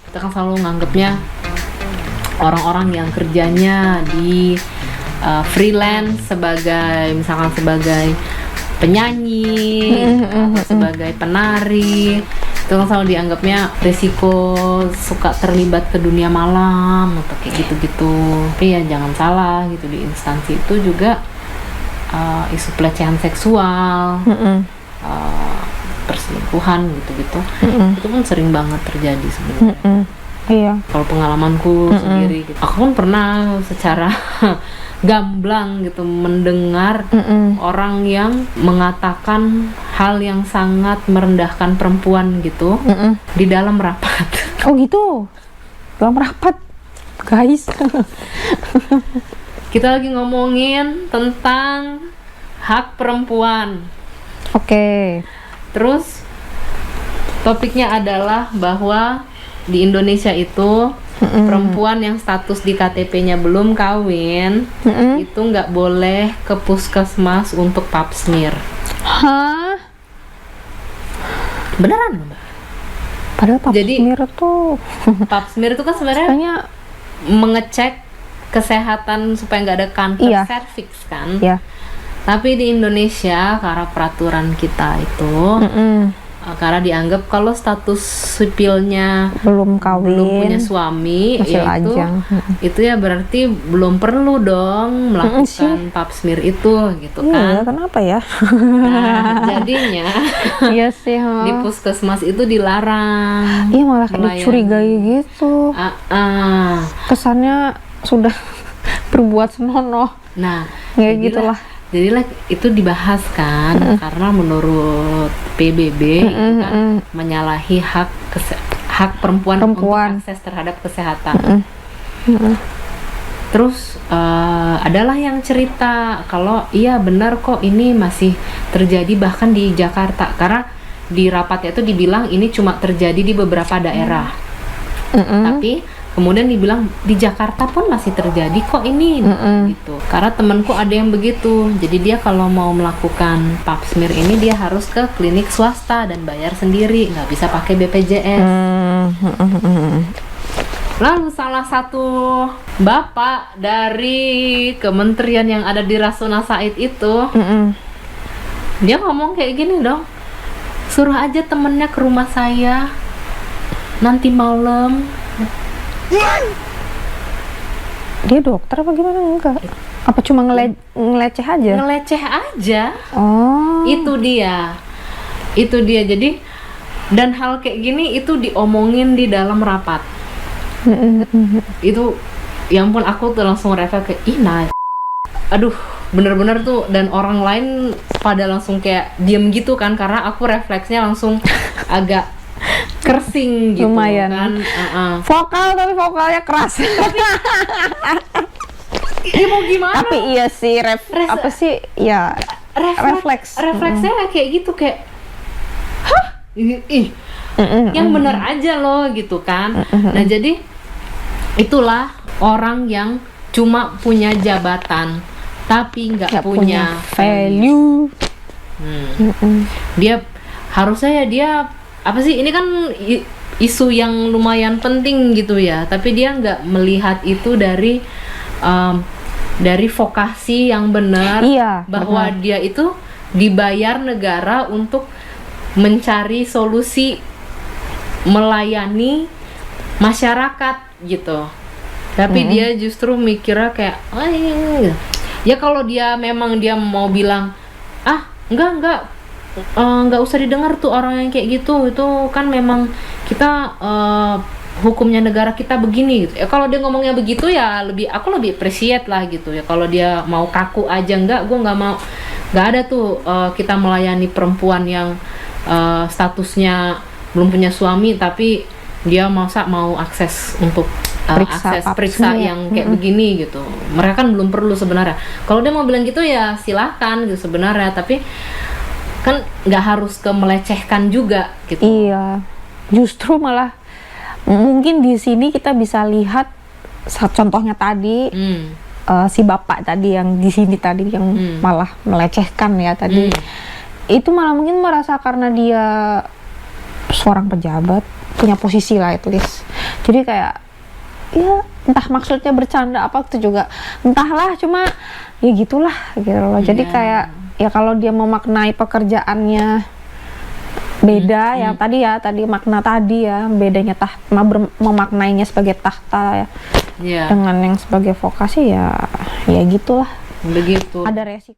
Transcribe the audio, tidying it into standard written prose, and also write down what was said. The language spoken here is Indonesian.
Kita kan selalu nganggapnya orang-orang yang kerjanya di freelance misalkan sebagai penyanyi atau sebagai penari, itu kan selalu dianggapnya risiko suka terlibat ke dunia malam atau kayak gitu-gitu. Tapi ya jangan salah gitu, di instansi itu juga isu pelecehan seksual, perselingkuhan gitu-gitu, itu pun sering banget terjadi sebenarnya. Iya. Kalau pengalamanku sendiri, gitu, aku pun pernah secara gamblang gitu mendengar orang yang mengatakan hal yang sangat merendahkan perempuan gitu di dalam rapat. Oh gitu, dalam rapat, guys. Kita lagi ngomongin tentang hak perempuan. Oke. Terus topiknya adalah bahwa di Indonesia itu perempuan yang status di KTP-nya belum kawin itu nggak boleh ke puskesmas untuk pap smear. Hah? Beneran Mbak? Padahal pap Jadi, smear tuh Pap smear itu kan sebenarnya mengecek kesehatan supaya nggak ada kanker serviks kan. Iya. Tapi di Indonesia karena peraturan kita itu karena dianggap kalau status sipilnya belum kawin, belum punya suami, masih yaitu lajang. Itu ya berarti belum perlu dong melakukan pap smear itu gitu kan. Iya, kenapa ya? Nah, jadinya Iya sih, di puskesmas itu dilarang. Iya, malah kayak dicurigai gitu. Kesannya sudah berbuat senonoh. Nah, ya gitulah. Jadilah itu dibahas kan, karena menurut PBB itu kan menyalahi hak perempuan untuk akses terhadap kesehatan. Terus adalah yang cerita kalau iya benar kok ini masih terjadi bahkan di Jakarta, karena di rapatnya itu dibilang ini cuma terjadi di beberapa daerah. Tapi kemudian dibilang di Jakarta pun masih terjadi kok ini gitu. Karena temanku ada yang begitu. Jadi dia kalau mau melakukan pap smear ini dia harus ke klinik swasta dan bayar sendiri, nggak bisa pakai BPJS. Lalu salah satu bapak dari kementerian yang ada di Rasuna Said itu dia ngomong kayak gini dong, suruh aja temennya ke rumah saya nanti malam. Dia dokter apa gimana? Enggak. Apa cuma ngeleceh aja? Ngeleceh aja. Oh. Itu dia. Jadi dan hal kayak gini itu diomongin di dalam rapat. Itu yang pun aku tuh langsung refleks kayak aduh, bener-bener tuh, dan orang lain pada langsung kayak diem gitu kan, karena aku refleksnya langsung agak kersing gitu. Lumayan kan. Vokal, tapi vokalnya keras. Ya mau gimana? Tapi iya sih refleksnya kayak gitu, kayak yang bener aja loh gitu kan. Nah jadi itulah orang yang cuma punya jabatan tapi nggak punya value. Dia harusnya ya dia apa sih, ini kan isu yang lumayan penting gitu ya, tapi dia nggak melihat itu dari vokasi yang benar, bahwa dia itu dibayar negara untuk mencari solusi, melayani masyarakat gitu. Tapi dia justru mikirnya kayak ya kalau dia memang dia mau bilang nggak usah didengar tuh orang yang kayak gitu, itu kan memang kita hukumnya negara kita begini gitu. Ya kalau dia ngomongnya begitu ya aku lebih appreciate lah gitu ya. Kalau dia mau kaku aja gue nggak mau, nggak ada tuh kita melayani perempuan yang statusnya belum punya suami tapi dia mau akses untuk periksa yang kayak begini gitu. Mereka kan belum perlu sebenarnya. Kalau dia mau bilang gitu ya silahkan gitu sebenarnya, tapi kan nggak harus melecehkan juga gitu. Iya, justru malah mungkin di sini kita bisa lihat contohnya tadi si bapak tadi yang di sini tadi yang malah melecehkan ya tadi. Itu malah mungkin merasa karena dia seorang pejabat punya posisi lah itu guys, Jadi kayak ya entah maksudnya bercanda apa itu juga entahlah, cuma ya gitulah gitu loh. Jadi kayak ya kalau dia memaknai pekerjaannya beda tadi makna tadi ya bedanya memaknainya sebagai tahta ya dengan yang sebagai vokasi ya gitulah, begitu ada resiko.